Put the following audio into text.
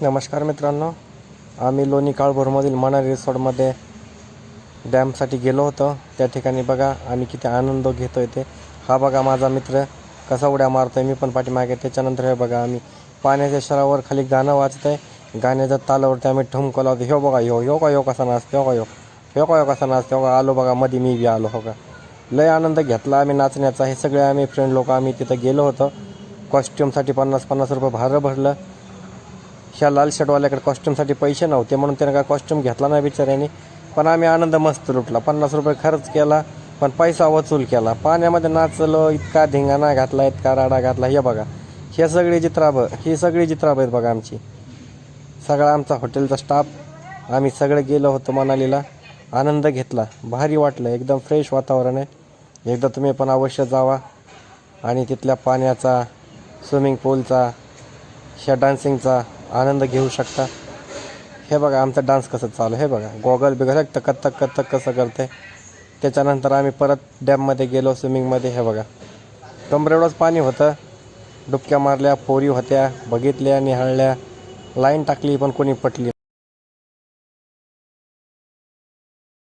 नमस्कार मित्रांनो, आम्ही लोणी काळभोरमधील मनाली रिसॉर्टमध्ये डॅमसाठी गेलो होतो. त्या ठिकाणी बघा आम्ही किती आनंद घेतो आहे ते. हा बघा माझा मित्र कसा उड्या मारतो आहे, मी पण पाठीमागे. त्याच्यानंतर हे बघा आम्ही पाण्याच्या शरावर खाली गाणं वाजतं आहे. गाण्याच्या तालावरती आम्ही ठुमको लावतो. ह्यो बघा ह्यो का ह्यो कसा नाचतो, ह्यो का ह्यो कसा नाचतो. हो का आलो बघा, मध्ये मी बी आलो. हो का लय आनंद घेतला आम्ही नाचण्याचा. हे सगळे आम्ही फ्रेंड लोक आम्ही तिथं गेलो होतो. कॉस्ट्युमसाठी 50-50 रुपये भाडं भरलं. ह्या लाल शर्टवाल्याकडे कॉस्ट्युमसाठी पैसे नव्हते म्हणून त्यानं काय कॉस्ट्युम घेतला नाही बिचाऱ्याने. पण आम्ही आनंद मस्त लुटला. 50 रुपये खर्च केला पण पैसा वसूल केला. पाण्यामध्ये नाचलो, इतका धिंगाणा घातला, इतका राडा घातला. हे बघा ही सगळी चित्राब आहेत बघा आमची. सगळा आमचा हॉटेलचा स्टाफ आम्ही सगळे गेलो होतो मनालीला. आनंद घेतला, भारी वाटलं, एकदम फ्रेश वातावरण आहे. एकदा तुम्ही पण अवश्य जावा आणि तिथल्या पाण्याचा, स्विमिंग पूलचा, ह्या डान्सिंगचा आनंद घेऊ शकता. हे बघा आमचा डान्स कसं चालू, हे बघा गॉगल बिगल तक तक तक कसं करते. त्याच्यानंतर आम्ही परत डॅममध्ये गेलो स्विमिंगमध्ये. हे बघा कमरेवढंच पाणी होतं. डुबक्या मारल्या, पोरी होत्या, बघितल्या, निहाळल्या, लाईन टाकली पण कोणी पटली